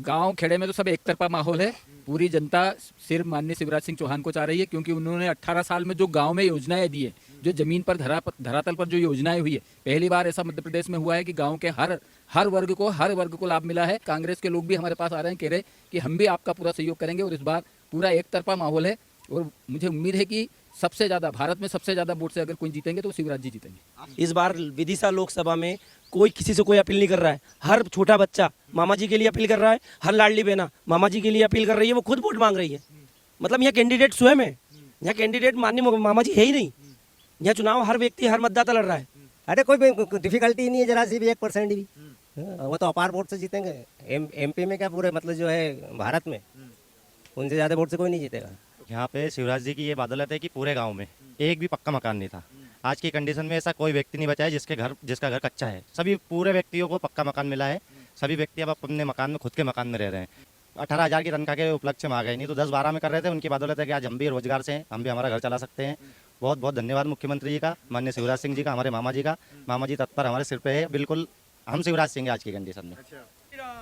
गांव खेड़े में तो सब एक तरफा माहौल है। पूरी जनता सिर्फ माननीय शिवराज सिंह चौहान को चाह रही है, क्योंकि उन्होंने 18 साल में जो गांव में योजनाएं दी है, जो जमीन पर धरातल पर जो योजनाएं हुई है, पहली बार ऐसा मध्य प्रदेश में हुआ है कि गांव के हर वर्ग को लाभ मिला है। कांग्रेस के लोग भी हमारे पास आ रहे हैं, कह रहे कि हम भी आपका पूरा सहयोग करेंगे और इस बार पूरा एक तरफा माहौल है। और मुझे उम्मीद है कि सबसे ज्यादा भारत में सबसे ज्यादा वोट से अगर कोई जीतेंगे तो शिवराज जी जीतेंगे। इस बार विदिशा लोकसभा में कोई किसी से कोई अपील नहीं कर रहा है। हर छोटा बच्चा मामा जी के लिए अपील कर रहा है, हर लाडली बहना मामा जी के लिए अपील कर रही है, वो खुद वोट मांग रही है। मतलब यहाँ कैंडिडेट स्वयं है, यहाँ कैंडिडेट माननीय मामा जी है ही नहीं। यहाँ चुनाव हर व्यक्ति हर मतदाता लड़ रहा है। अरे कोई डिफिकल्टी नहीं है जरा सी भी 1% भी। वो तो अपार वोट से जीतेंगे। एमपी में क्या पूरे मतलब जो है भारत में उनसे ज्यादा वोट से कोई नहीं जीतेगा। यहाँ पे शिवराज जी की ये बदौलत है कि पूरे गांव में एक भी पक्का मकान नहीं था। आज की कंडीशन में ऐसा कोई व्यक्ति नहीं बचा है जिसका घर कच्चा है। सभी पूरे व्यक्तियों को पक्का मकान मिला है। सभी व्यक्ति अब अपने मकान में खुद के मकान में रह रहे हैं। 18,000 की तनख्वाह के उपलक्ष्य में आ गए, नहीं तो 10-12 में कर रहे थे। उनकी बदौलत है कि आज हम भी रोजगार से हैं, हम भी हमारा घर चला सकते हैं। बहुत बहुत धन्यवाद मुख्यमंत्री जी का, माननीय शिवराज सिंह जी का, हमारे मामा जी का। मामा जी तत्पर हमारे सिर पे है। बिल्कुल हम शिवराज सिंह आज की कंडीशन में।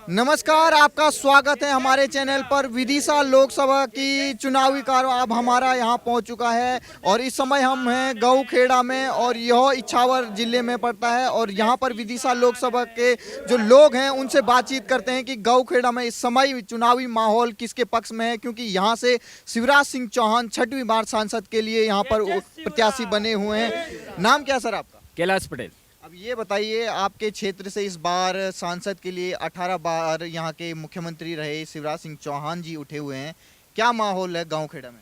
नमस्कार, आपका स्वागत है हमारे चैनल पर। विदिशा लोकसभा की चुनावी कार्य अब हमारा यहाँ पहुँच चुका है और इस समय हम हैं गऊ खेड़ा में और यह इछावर जिले में पड़ता है। और यहाँ पर विदिशा लोकसभा के जो लोग हैं उनसे बातचीत करते हैं कि गऊ खेड़ा में इस समय चुनावी माहौल किसके पक्ष में है, क्योंकि यहाँ से शिवराज सिंह चौहान 6वीं बार सांसद के लिए यहाँ पर प्रत्याशी बने हुए हैं। नाम क्या सर आपका? कैलाश पटेल। अब ये बताइए, आपके क्षेत्र से इस बार सांसद के लिए 18 बार यहाँ के मुख्यमंत्री रहे शिवराज सिंह चौहान जी उठे हुए हैं। क्या माहौल है गांव खेड़ा में?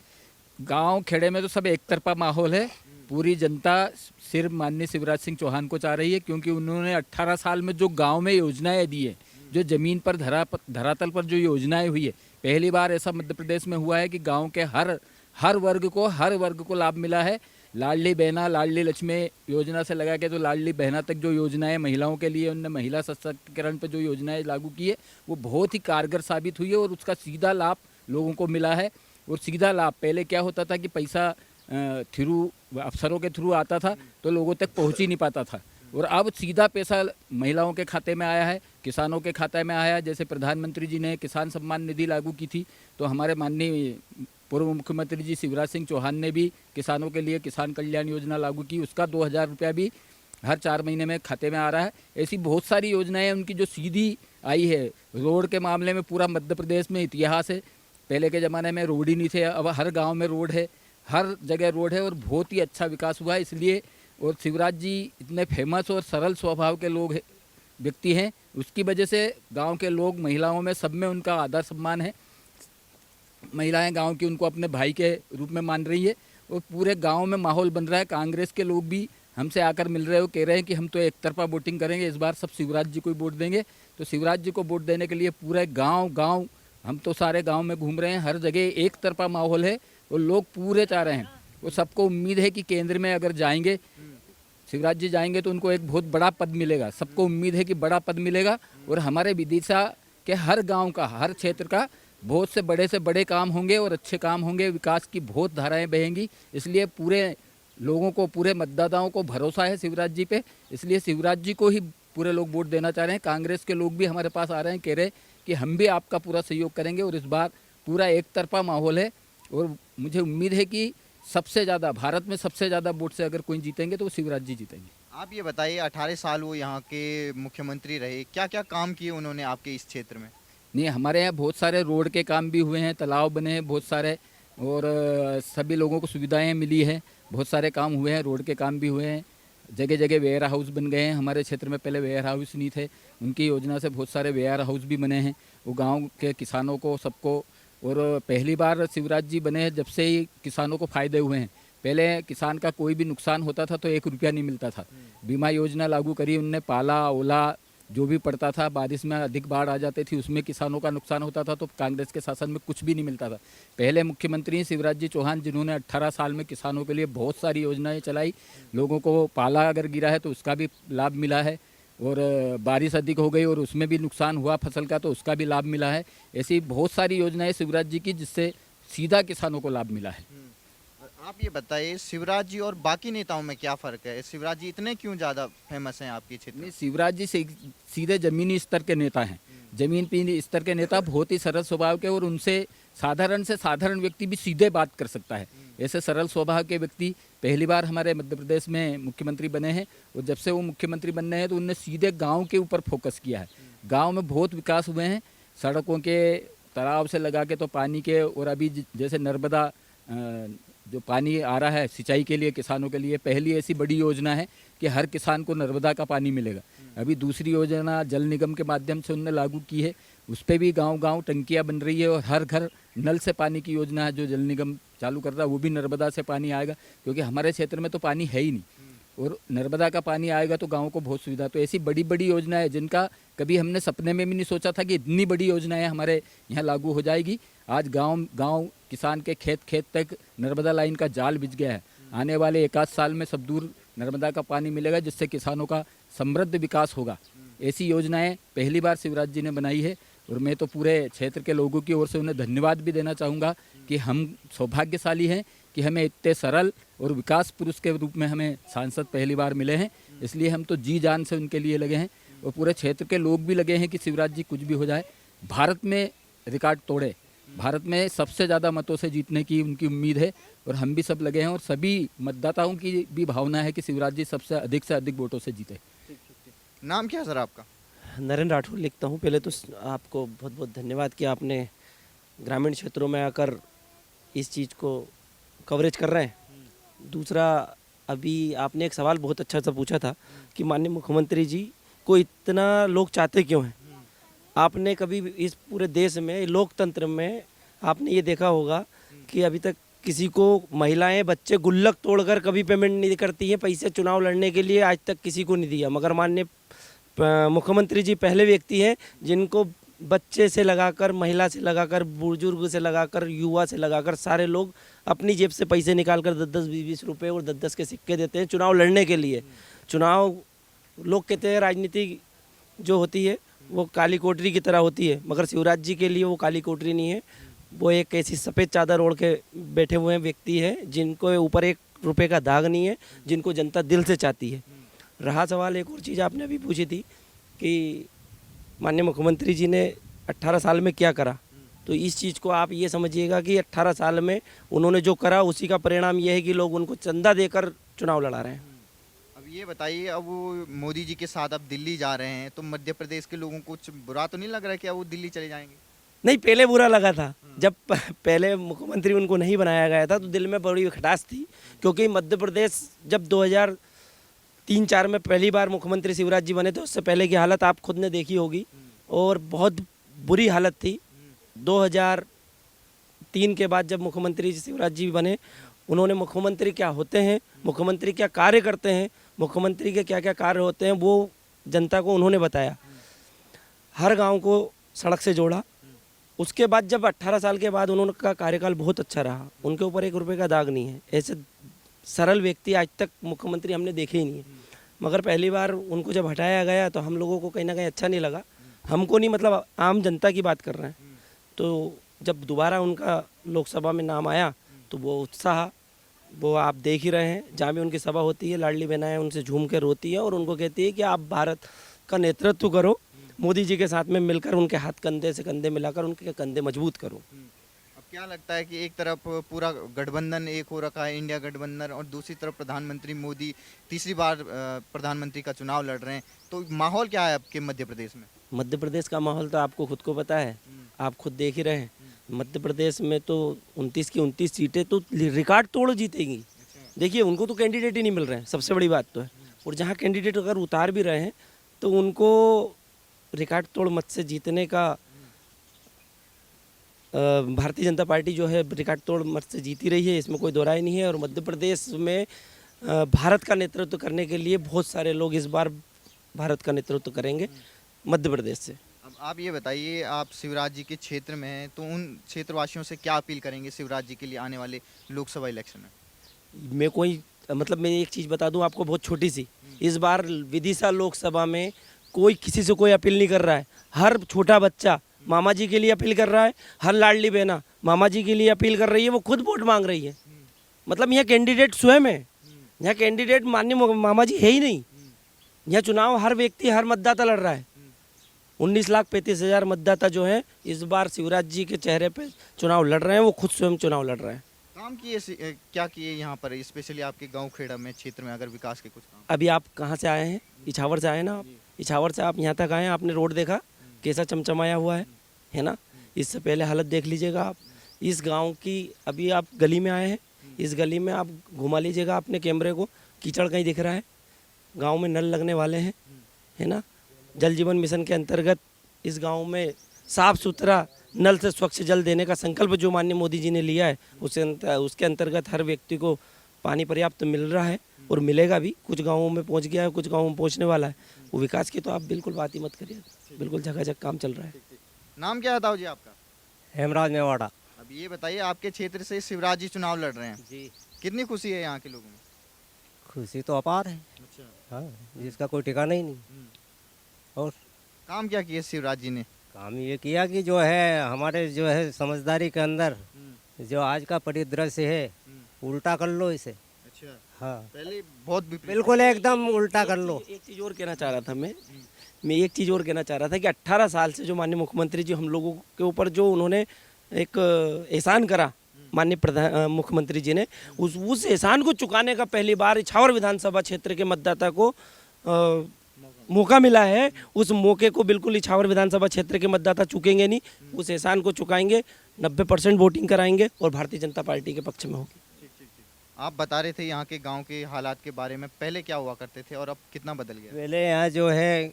गांव खेड़े में तो सब एक तरफा माहौल है। पूरी जनता सिर्फ माननीय शिवराज सिंह चौहान को चाह रही है, क्योंकि उन्होंने 18 साल में जो गांव में योजनाएं दी है, जो जमीन पर धरातल पर जो योजनाएं हुई है, पहली बार ऐसा मध्य प्रदेश में हुआ है कि गाँव के हर वर्ग को लाभ मिला है। लाडली बहना, लाडली लक्ष्मी योजना से लगा के तो लाडली बहना तक जो योजनाएं महिलाओं के लिए उन्होंने महिला सशक्तिकरण पर जो योजनाएं लागू की है वो बहुत ही कारगर साबित हुई है और उसका सीधा लाभ लोगों को मिला है। और सीधा लाभ, पहले क्या होता था कि पैसा थ्रू अफसरों के थ्रू आता था तो लोगों तक पहुंच ही नहीं पाता था, और अब सीधा पैसा महिलाओं के खाते में आया है, किसानों के खाते में आया है। जैसे प्रधानमंत्री जी ने किसान सम्मान निधि लागू की थी, तो हमारे माननीय पूर्व मुख्यमंत्री जी शिवराज सिंह चौहान ने भी किसानों के लिए किसान कल्याण योजना लागू की, उसका 2,000 रुपया भी हर 4 महीने में खाते में आ रहा है। ऐसी बहुत सारी योजनाएं उनकी जो सीधी आई है। रोड के मामले में पूरा मध्य प्रदेश में इतिहास है। पहले के ज़माने में रोड ही नहीं थे, अब हर गांव में रोड है, हर जगह रोड है और बहुत ही अच्छा विकास हुआ है। इसलिए और शिवराज जी इतने फेमस और सरल स्वभाव के लोग व्यक्ति हैं, उसकी वजह से गाँव के लोग, महिलाओं में सब में उनका आदर सम्मान है। महिलाएं गांव की उनको अपने भाई के रूप में मान रही है और पूरे गांव में माहौल बन रहा है। कांग्रेस के लोग भी हमसे आकर मिल रहे हो, कह रहे हैं कि हम तो एक तरफा वोटिंग करेंगे, इस बार सब शिवराज जी को ही वोट देंगे। तो शिवराज जी को वोट देने के लिए पूरे गांव हम तो सारे गांव में घूम रहे हैं, हर जगह एक तरफा माहौल है और लोग पूरे चाह रहे हैं। और सबको उम्मीद है कि केंद्र में अगर जाएंगे, शिवराज जी जाएंगे तो उनको एक बहुत बड़ा पद मिलेगा। सबको उम्मीद है कि बड़ा पद मिलेगा और हमारे विदिशा के हर गाँव का, हर क्षेत्र का बहुत से बड़े काम होंगे और अच्छे काम होंगे। विकास की बहुत धाराएं बहेंगी। इसलिए पूरे लोगों को, पूरे मतदाताओं को भरोसा है शिवराज जी पे, इसलिए शिवराज जी को ही पूरे लोग वोट देना चाह रहे हैं। कांग्रेस के लोग भी हमारे पास आ रहे हैं, कह रहे कि हम भी आपका पूरा सहयोग करेंगे और इस बार पूरा एक तरफा माहौल है। और मुझे उम्मीद है कि सबसे ज़्यादा भारत में सबसे ज़्यादा वोट से अगर कोई जीतेंगे तो वो शिवराज जी जीतेंगे। आप ये बताइए, 18 साल वो यहाँ के मुख्यमंत्री रहे, क्या क्या काम किए उन्होंने आपके इस क्षेत्र में? नहीं, हमारे यहाँ बहुत सारे रोड के काम भी हुए हैं, तालाब बने हैं बहुत सारे, और सभी लोगों को सुविधाएं मिली हैं। बहुत सारे काम हुए हैं, रोड के काम भी हुए हैं, जगह जगह वेयर हाउस बन गए हैं। हमारे क्षेत्र में पहले वेयर हाउस नहीं थे, उनकी योजना से बहुत सारे वेयर हाउस भी बने हैं। वो गांव के किसानों को, सबको, और पहली बार शिवराज जी बने हैं जब से ही किसानों को फ़ायदे हुए हैं। पहले किसान का कोई भी नुकसान होता था तो 1 रुपया नहीं मिलता था। बीमा योजना लागू करी उनने, पाला ओला जो भी पड़ता था, बारिश में अधिक बाढ़ आ जाती थी उसमें किसानों का नुकसान होता था तो कांग्रेस के शासन में कुछ भी नहीं मिलता था। पहले मुख्यमंत्री शिवराज जी चौहान, जिन्होंने 18 साल में किसानों के लिए बहुत सारी योजनाएं चलाई। लोगों को पाला अगर गिरा है तो उसका भी लाभ मिला है, और बारिश अधिक हो गई और उसमें भी नुकसान हुआ फसल का तो उसका भी लाभ मिला है। ऐसी बहुत सारी योजनाएं शिवराज जी की जिससे सीधा किसानों को लाभ मिला है। आप ये बताइए शिवराज जी और बाकी नेताओं में क्या फर्क है? शिवराज जी इतने क्यों ज्यादा फेमस हैं आपके क्षेत्र में? नहीं, शिवराज जी सीधे जमीनी स्तर के नेता हैं। जमीन पे स्तर के नेता बहुत ही सरल स्वभाव के, और उनसे साधारण से साधारण व्यक्ति भी सीधे बात कर सकता है। ऐसे सरल स्वभाव के व्यक्ति पहली बार हमारे मध्य प्रदेश में मुख्यमंत्री बने हैं, और जब से वो मुख्यमंत्री बनने हैं तो उनने सीधे गांव के ऊपर फोकस किया है। गांव में बहुत विकास हुए हैं, सड़कों के, तालाब से लगा के तो पानी के, और अभी जैसे नर्मदा जो पानी आ रहा है सिंचाई के लिए किसानों के लिए, पहली ऐसी बड़ी योजना है कि हर किसान को नर्मदा का पानी मिलेगा। अभी दूसरी योजना जल निगम के माध्यम से उन्होंने लागू की है, उस पर भी गांव-गांव टंकियां बन रही है, और हर घर नल से पानी की योजना है जो जल निगम चालू कर रहा है, वो भी नर्मदा से पानी आएगा, क्योंकि हमारे क्षेत्र में तो पानी है ही नहीं, और नर्मदा का पानी आएगा तो गाँव को बहुत सुविधा। तो ऐसी बड़ी बड़ी योजनाएं जिनका कभी हमने सपने में भी नहीं सोचा था कि इतनी बड़ी योजनाएं हमारे यहाँ लागू हो जाएगी। आज गांव किसान के खेत खेत तक नर्मदा लाइन का जाल बिछ गया है। आने वाले 1 आध साल में सब दूर नर्मदा का पानी मिलेगा, जिससे किसानों का समृद्ध विकास होगा। ऐसी योजनाएं पहली बार शिवराज जी ने बनाई है, और मैं तो पूरे क्षेत्र के लोगों की ओर से उन्हें धन्यवाद भी देना चाहूँगा कि हम सौभाग्यशाली हैं कि हमें इतने सरल और विकास पुरुष के रूप में हमें सांसद पहली बार मिले हैं। इसलिए हम तो जी जान से उनके लिए लगे हैं, और पूरे क्षेत्र के लोग भी लगे हैं कि शिवराज जी कुछ भी हो जाए भारत में रिकॉर्ड तोड़े, भारत में सबसे ज़्यादा मतों से जीतने की उनकी उम्मीद है, और हम भी सब लगे हैं, और सभी मतदाताओं की भी भावना है कि शिवराज जी सबसे अधिक वोटों से जीते। नाम क्या है सर आपका? नरेंद्र राठौर लिखता हूँ। पहले तो आपको बहुत बहुत धन्यवाद कि आपने ग्रामीण क्षेत्रों में आकर इस चीज़ को कवरेज कर रहे हैं। दूसरा, अभी आपने एक सवाल बहुत अच्छा सा पूछा था कि माननीय मुख्यमंत्री जी को इतना लोग चाहते क्यों हैं। आपने कभी इस पूरे देश में लोकतंत्र में आपने ये देखा होगा कि अभी तक किसी को महिलाएं बच्चे गुल्लक तोड़कर कभी पेमेंट नहीं करती हैं, पैसे चुनाव लड़ने के लिए आज तक किसी को नहीं दिया। मगर माननीय मुख्यमंत्री जी पहले व्यक्ति हैं जिनको बच्चे से लगाकर, महिला से लगाकर, बुजुर्ग से लगाकर, युवा से लगाकर सारे लोग अपनी जेब से पैसे निकाल कर 10-10, 20-20 रुपये और 10-10 के सिक्के देते हैं चुनाव लड़ने के लिए। चुनाव, लोग कहते हैं राजनीति जो होती है वो काली कोठरी की तरह होती है, मगर शिवराज जी के लिए वो काली कोठरी नहीं है। वो एक ऐसी सफ़ेद चादर ओढ़ के बैठे हुए व्यक्ति है जिनको ऊपर 1 रुपये का दाग नहीं है, जिनको जनता दिल से चाहती है। रहा सवाल एक और चीज़ आपने अभी पूछी थी कि माननीय मुख्यमंत्री जी ने 18 साल में क्या करा, तो इस चीज़ को आप ये समझिएगा कि 18 साल में उन्होंने जो करा उसी का परिणाम ये है कि लोग उनको चंदा देकर चुनाव लड़ा रहे हैं। अब ये बताइए, अब वो मोदी जी के साथ अब दिल्ली जा रहे हैं, तो मध्य प्रदेश के लोगों को कुछ बुरा तो नहीं लग रहा है कि अब वो दिल्ली चले जाएंगे? नहीं, पहले बुरा लगा था जब पहले मुख्यमंत्री उनको नहीं बनाया गया था, तो दिल में बड़ी खटास थी, क्योंकि मध्य प्रदेश जब 2003-4 में पहली बार मुख्यमंत्री शिवराज जी बने थे, उससे पहले की हालत आप खुद ने देखी होगी और बहुत बुरी हालत थी। 2003 के बाद जब मुख्यमंत्री शिवराज जी बने, उन्होंने मुख्यमंत्री क्या होते हैं, मुख्यमंत्री क्या कार्य करते हैं, मुख्यमंत्री के क्या क्या कार्य होते हैं, वो जनता को उन्होंने बताया। हर गांव को सड़क से जोड़ा। उसके बाद जब 18 साल के बाद उन्होंने कार्यकाल बहुत अच्छा रहा, उनके ऊपर 1 रुपये का दाग नहीं है। ऐसे सरल व्यक्ति आज तक मुख्यमंत्री हमने देखे ही नहीं है। मगर पहली बार उनको जब हटाया गया तो हम लोगों को कहीं ना कहीं अच्छा नहीं लगा। हमको नहीं, मतलब आम जनता की बात कर रहे हैं। तो जब दोबारा उनका लोकसभा में नाम आया तो वो उत्साह, वो आप देख ही रहे हैं। जहाँ भी उनकी सभा होती है, लाडली बहनाएं उनसे झूम के रोती है और उनको कहती है कि आप भारत का नेतृत्व करो, मोदी जी के साथ में मिलकर उनके हाथ कंधे से कंधे मिलाकर उनके कंधे मजबूत करो। अब क्या लगता है कि एक तरफ पूरा गठबंधन एक हो रखा है, इंडिया गठबंधन, और दूसरी तरफ प्रधानमंत्री मोदी तीसरी बार प्रधानमंत्री का चुनाव लड़ रहे हैं, तो माहौल क्या है आपके मध्य प्रदेश में? मध्य प्रदेश का माहौल तो आपको खुद को पता है, आप खुद देख ही रहे हैं। मध्य प्रदेश में तो 29 की 29 सीटें तो रिकॉर्ड तोड़ जीतेंगी। देखिए, उनको तो कैंडिडेट ही नहीं मिल रहे हैं, सबसे बड़ी बात तो है। और जहाँ कैंडिडेट अगर उतार भी रहे हैं तो उनको रिकॉर्ड तोड़ मत से जीतने का, भारतीय जनता पार्टी जो है रिकॉर्ड तोड़ मत से जीती रही है, इसमें कोई दो राय नहीं है। और मध्य प्रदेश में भारत का नेतृत्व करने के लिए बहुत सारे लोग इस बार भारत का नेतृत्व करेंगे मध्य प्रदेश से। अब आप ये बताइए, आप शिवराज जी के क्षेत्र में हैं, तो उन क्षेत्रवासियों से क्या अपील करेंगे शिवराज जी के लिए आने वाले लोकसभा इलेक्शन में? मैं एक चीज़ बता दूं आपको, बहुत छोटी सी। इस बार विदिशा लोकसभा में कोई किसी से कोई अपील नहीं कर रहा है। हर छोटा बच्चा मामा जी के लिए अपील कर रहा है, हर लाडली बहना मामा जी के लिए अपील कर रही है, वो खुद वोट मांग रही है। मतलब यहाँ कैंडिडेट स्वयं है, यहाँ कैंडिडेट माननीय मामा जी है ही नहीं। यहाँ चुनाव हर व्यक्ति हर मतदाता लड़ रहा है। 19,35,000 मतदाता जो है इस बार शिवराज जी के चेहरे पे चुनाव लड़ रहे हैं, वो खुद स्वयं चुनाव लड़ रहे हैं। काम किए क्या किए यहाँ पर स्पेशली आपके गांव खेड़ा में क्षेत्र में अगर विकास के कुछ काम? अभी आप कहाँ से आए हैं? इछावर से आए ना आप? इछावर से आप यहाँ तक आए हैं, आपने रोड देखा कैसा चमचमाया हुआ है ना? इससे पहले हालत देख लीजिएगा आप इस गांव की। अभी आप गली में आए हैं, इस गली में आप घुमा लीजिएगा अपने कैमरे को, कीचड़ कहीं दिख रहा है? गांव में नल लगने वाले हैं, है ना? जल जीवन मिशन के अंतर्गत इस गांव में साफ सुथरा नल से स्वच्छ जल देने का संकल्प जो माननीय मोदी जी ने लिया है, उसके अंतर्गत हर व्यक्ति को पानी पर्याप्त मिल रहा है और मिलेगा भी। कुछ गांवों में पहुंच गया है, कुछ गांवों में पहुंचने वाला है। वो विकास की तो आप बिल्कुल बात ही मत करिए, बिल्कुल झकाझक काम चल रहा है। नाम क्या है ताऊ जी आपका? हेमराज मेवाड़ा। अब ये बताइए, आपके क्षेत्र से शिवराज जी चुनाव लड़ रहे हैं, जी, कितनी खुशी है यहाँ के लोगों में? खुशी तो अपार है। अच्छा, हाँ, जिसका कोई ठिकाना ही नहीं। और काम क्या किए शिवराज जी ने? काम ये किया कि जो है हमारे जो है समझदारी के अंदर जो आज का परिदृश्य है उल्टा कर लो इसे। अच्छा, हाँ, पहले बहुत बिल्कुल एकदम उल्टा कर लो। एक चीज़ और कहना चाह रहा था मैं एक चीज़ और कहना चाह रहा था कि 18 साल से जो माननीय मुख्यमंत्री जी हम लोगों के ऊपर जो उन्होंने एक एहसान करा माननीय मुख्यमंत्री जी ने, उस एहसान को चुकाने का पहली बार इछावर विधानसभा क्षेत्र के मतदाता को मौका मिला है। उस मौके को बिल्कुल इछावर विधानसभा क्षेत्र के मतदाता चुकेंगे नहीं, उस एहसान को चुकाएंगे। 90% वोटिंग कराएंगे और भारतीय जनता पार्टी के पक्ष में होगी। आप बता रहे थे यहाँ के गांव के हालात के बारे में, पहले क्या हुआ करते थे और अब कितना बदल गया? पहले यहाँ जो है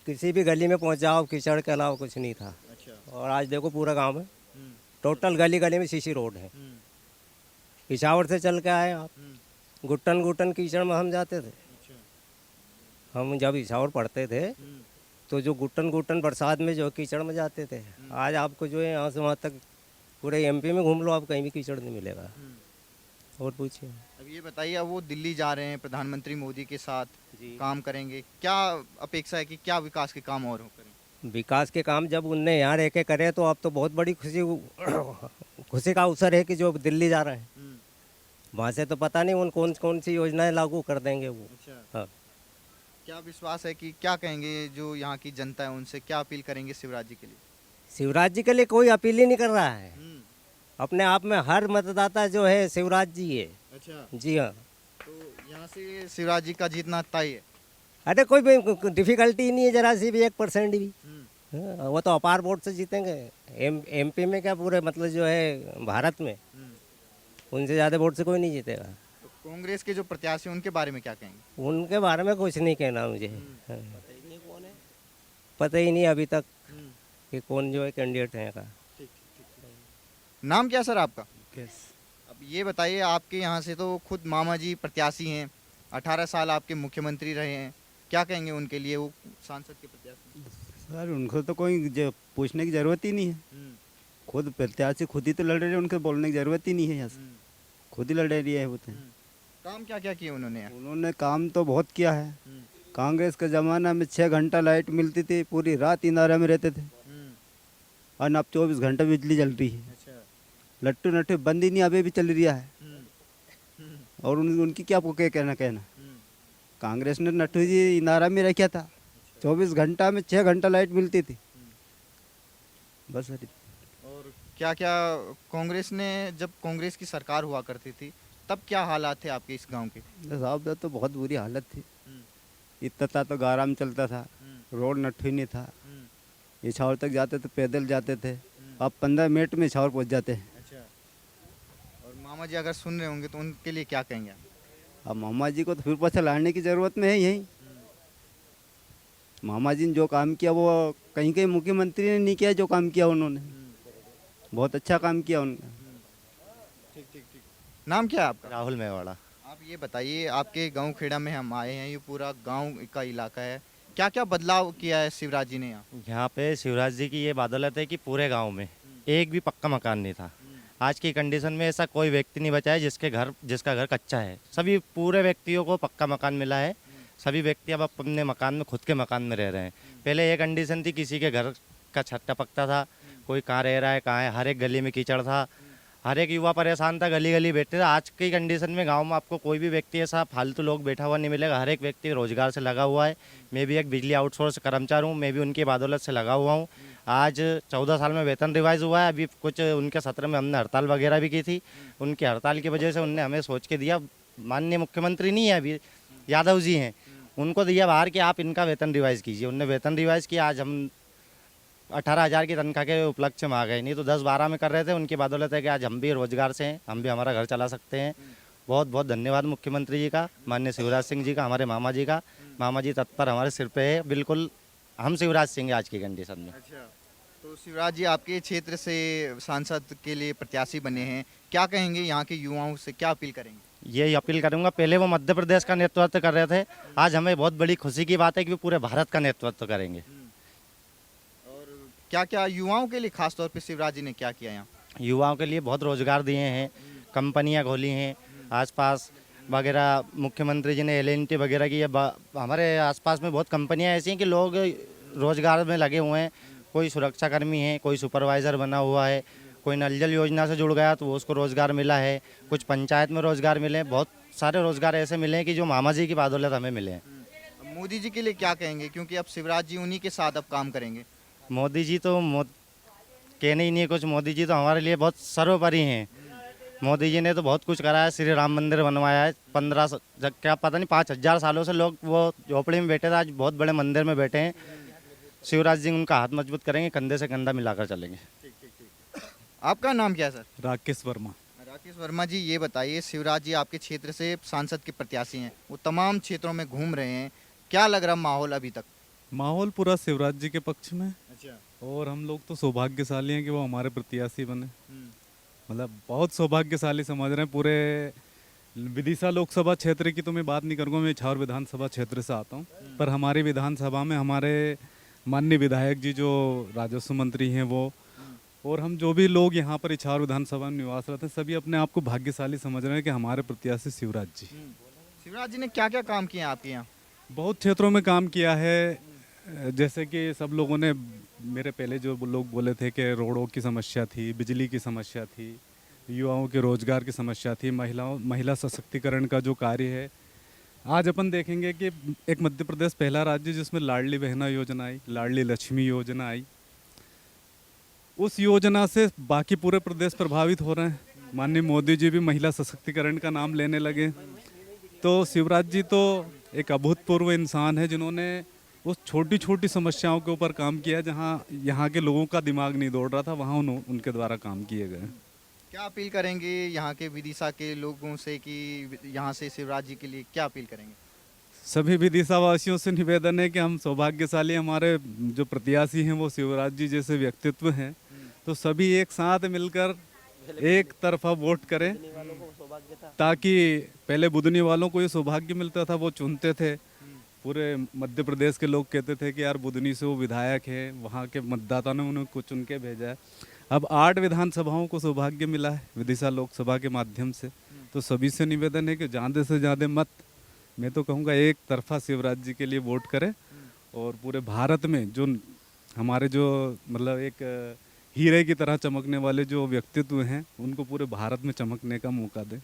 किसी भी गली में पहुँच जाओ कीचड़ के अलावा कुछ नहीं था। अच्छा, और आज देखो पूरा गांव में टोटल गली गली में सीसी रोड है। पिशावर से चल के आए आप, गुट्टन गुट्टन कीचड़ में हम जाते थे। हम जब इछावर पढ़ते थे तो जो गुट्टन गुट्टन बरसात में जो कीचड़ में जाते थे, आज आपको जो है यहाँ से वहाँ तक पूरे एमपी में घूम लो, आप कहीं भी कीचड़ नहीं मिलेगा। और पूछिए। अब ये बताइए, अब वो दिल्ली जा रहे हैं प्रधानमंत्री मोदी के साथ, जी। काम करेंगे, क्या अपेक्षा है कि क्या विकास के काम और हो करें? विकास के काम जब उनने यहाँ रह के करे तो अब तो बहुत बड़ी खुशी का अवसर है कि जो दिल्ली जा रहे हैं। वहाँ से तो पता नहीं उन कौन सी योजनाएं लागू कर देंगे वो। अच्छा, हाँ। क्या विश्वास है कि क्या कहेंगे जो यहाँ की जनता है, उनसे क्या अपील करेंगे शिवराज जी के लिए? शिवराज जी के लिए कोई अपील ही नहीं कर रहा है। अपने आप में हर मतदाता जो है शिवराज जी है। अच्छा, जी हाँ। तो यहाँ से शिवराज जी का जीतना तय है? अरे कोई डिफिकल्टी ही नहीं है जरा सी भी, 1% भी। हाँ, वो तो अपार वोट से जीतेंगे। एमपी में क्या पूरे मतलब जो है भारत में उनसे ज़्यादा वोट से कोई नहीं जीतेगा। तो कांग्रेस के जो प्रत्याशी उनके बारे में क्या कहेंगे? उनके बारे में कुछ नहीं कहना मुझे। हाँ। पता ही नहीं अभी तक कि कौन जो है कैंडिडेट है का। नाम क्या सर आपका? अब ये बताइए, आपके यहाँ से तो खुद मामा जी प्रत्याशी हैं, 18 साल आपके मुख्यमंत्री रहे हैं, क्या कहेंगे उनके लिए, वो सांसद के प्रत्याशी? सर उनको तो कोई पूछने की ज़रूरत ही नहीं है। खुद प्रत्याशी खुद ही तो लड़ रहे हैं, उनको बोलने की ज़रूरत ही नहीं है। यहाँ से खुद ही लड़ रही है वो तो। काम क्या क्या किए उन्होंने यहाँ? उन्होंने काम तो बहुत किया है। कांग्रेस के ज़माना में 6 घंटा लाइट मिलती थी, पूरी रात इनारा में रहते थे, और अब 24 घंटा बिजली चल रही है। लट्टू नट्टू बंद ही नहीं, अभी भी चल रहा है। और उनकी क्या कहना कांग्रेस ने नट्टू जी इनारा में रखा था, 24 घंटा में 6 घंटा लाइट मिलती थी बस सर। और क्या क्या कांग्रेस ने, जब कांग्रेस की सरकार हुआ करती थी तब क्या हालात थे आपके इस गांव के? साहब तो बहुत बुरी हालत थी। इतना तो गाराम चलता था, रोड नट्ठू ही नहीं था। इछावर तक जाते तो पैदल जाते थे, अब 15 मिनट में इछावर पहुंच जाते हैं। अच्छा, और मामा जी अगर सुन रहे होंगे तो उनके लिए क्या कहेंगे? अब मामा जी को तो फिर पाछा लाने की ज़रूरत में है यही। मामा जी ने जो काम किया वो कहीं कहीं मुख्यमंत्री ने नहीं किया, जो काम किया उन्होंने बहुत अच्छा काम किया उनका। नाम क्या है आपका? राहुल मेवाड़ा। आप ये बताइए, आपके गांव खेड़ा में हम आए हैं, ये पूरा गांव का इलाका है, क्या क्या बदलाव किया है शिवराज जी ने यहाँ? यहाँ पे शिवराज जी की ये बदौलत है कि पूरे गांव में एक भी पक्का मकान नहीं था। आज की कंडीशन में ऐसा कोई व्यक्ति नहीं बचा है जिसका घर कच्चा है। सभी पूरे व्यक्तियों को पक्का मकान मिला है। सभी व्यक्ति अब अपने मकान में, खुद के मकान में रह रहे हैं। पहले ये कंडीशन थी, किसी के घर का छत टपकता था, कोई कहाँ रह रहा है कहाँ है, हर एक गली में कीचड़ था, हर एक युवा परेशान था, गली गली बैठते थे। आज की कंडीशन में गांव में आपको कोई भी व्यक्ति ऐसा फालतू लोग बैठा हुआ नहीं मिलेगा। हर एक व्यक्ति रोजगार से लगा हुआ है। मैं भी एक बिजली आउटसोर्स कर्मचारी हूँ, मैं भी उनकी बदौलत से लगा हुआ हूँ। आज 14 साल में वेतन रिवाइज हुआ है। अभी कुछ उनके सत्र में हमने हड़ताल वगैरह भी की थी। उनकी हड़ताल की वजह से उनने हमें सोच के दिया, माननीय मुख्यमंत्री नहीं है अभी, यादव जी हैं, उनको दिया बाहर कि आप इनका वेतन रिवाइज कीजिए। उनने वेतन रिवाइज किया। आज हम 18,000 की तनख्वाह के उपलक्ष्य में आ गए, नहीं तो 10-12 में कर रहे थे। उनकी बदौलत है कि आज हम भी रोजगार से हैं, हम भी हमारा घर चला सकते हैं। बहुत बहुत धन्यवाद मुख्यमंत्री जी का, माननीय शिवराज सिंह जी का, हमारे मामा जी का। मामा जी तत्पर हमारे सिर पे है, बिल्कुल हम शिवराज सिंह आज की कंडीशन में। अच्छा, तो शिवराज जी आपके क्षेत्र से सांसद के लिए प्रत्याशी बने हैं, क्या कहेंगे यहाँ के युवाओं से, क्या अपील करेंगे? यही अपील करूंगा, पहले वो मध्य प्रदेश का नेतृत्व कर रहे थे, आज हमें बहुत बड़ी खुशी की बात है कि वो पूरे भारत का नेतृत्व करेंगे। और क्या क्या युवाओं के लिए खास तौर पे शिवराज जी ने क्या किया यहाँ? युवाओं के लिए बहुत रोजगार दिए हैं, कंपनियां खोली हैं आसपास वगैरह। मुख्यमंत्री जी ने LNT वगैरह की है। हमारे आसपास में बहुत कंपनियां ऐसी हैं कि लोग रोजगार में लगे हुए हैं। कोई सुरक्षाकर्मी है, कोई सुपरवाइज़र बना हुआ है, कोई नल जल योजना से जुड़ गया तो वो उसको रोज़गार मिला है। कुछ पंचायत में रोज़गार मिले, बहुत सारे रोज़गार ऐसे मिले हैं कि जो मामा जी की बदौलत हमें मिले हैं। मोदी जी के लिए क्या कहेंगे, क्योंकि अब शिवराज जी उन्हीं के साथ अब काम करेंगे? मोदी जी तो कहने ही नहीं कुछ। मोदी जी तो हमारे लिए बहुत सर्वोपरि हैं। मोदी जी ने तो बहुत कुछ करा है। श्री राम मंदिर बनवाया है। 15 क्या पता नहीं 5,000 सालों से लोग वो झोपड़ी में बैठे थे, आज बहुत बड़े मंदिर में बैठे हैं। शिवराज जी उनका हाथ मजबूत करेंगे, कंधे से कंधा मिलाकर चलेंगे। आपका नाम क्या है सर? राकेश वर्मा। राकेश वर्मा जी, ये बताइए, शिवराज जी आपके क्षेत्र से सांसद के प्रत्याशी हैं, वो तमाम क्षेत्रों में घूम रहे हैं, क्या लग रहा माहौल अभी तक? माहौल पूरा शिवराज जी के पक्ष में। अच्छा। और हम लोग तो सौभाग्यशाली हैं कि वो हमारे प्रत्याशी बने। मतलब बहुत सौभाग्यशाली समझ रहे हैं। पूरे विदिशा लोकसभा क्षेत्र की तो मैं बात नहीं करूँगा, मैं इछावर विधानसभा क्षेत्र से आता हूँ। पर हमारी विधानसभा में हमारे माननीय विधायक जी जो राजस्व मंत्री हैं वो, और हम जो भी लोग यहाँ पर इछावर विधानसभा में निवासरत हैं, सभी अपने आप को भाग्यशाली समझ रहे हैं कि हमारे प्रत्याशी शिवराज जी। शिवराज जी ने क्या क्या काम किए हैं आपके यहाँ? बहुत क्षेत्रों में काम किया है। जैसे कि सब लोगों ने, मेरे पहले जो लोग बोले थे कि रोडों की समस्या थी, बिजली की समस्या थी, युवाओं के रोजगार की समस्या थी, महिला सशक्तिकरण का जो कार्य है, आज अपन देखेंगे कि एक मध्य प्रदेश पहला राज्य जिसमें लाडली बहना योजना आई, लाडली लक्ष्मी योजना आई। उस योजना से बाकी पूरे प्रदेश प्रभावित हो रहे हैं। माननीय मोदी जी भी महिला सशक्तिकरण का नाम लेने लगे। तो शिवराज जी तो एक अभूतपूर्व इंसान है जिन्होंने उस छोटी छोटी समस्याओं के ऊपर काम किया, जहां यहाँ के लोगों का दिमाग नहीं दौड़ रहा था, वहां उनके द्वारा काम किए गए। क्या अपील करेंगे यहाँ के विदिशा के लोगों से, कि यहाँ से शिवराज जी के लिए क्या अपील करेंगे? सभी विदिशा वासियों से निवेदन है कि हम सौभाग्यशाली, हमारे जो प्रत्याशी हैं वो शिवराज जी जैसे व्यक्तित्व हैं, तो सभी एक साथ मिलकर एक तरफा वोट करें, ताकि पहले बुदनी वालों को ये सौभाग्य मिलता था, वो चुनते थे। पूरे मध्य प्रदेश के लोग कहते थे कि यार बुदनी से वो विधायक है, वहाँ के मतदाता ने उन्हें कुछ चुन के भेजा है। अब 8 विधानसभाओं को सौभाग्य मिला है विदिशा लोकसभा के माध्यम से। तो सभी से निवेदन है कि ज़्यादा से ज़्यादा मत, मैं तो कहूँगा एक तरफा शिवराज जी के लिए वोट करें, और पूरे भारत में जो हमारे जो मतलब एक हीरे की तरह चमकने वाले जो व्यक्तित्व हैं, उनको पूरे भारत में चमकने का मौका दें।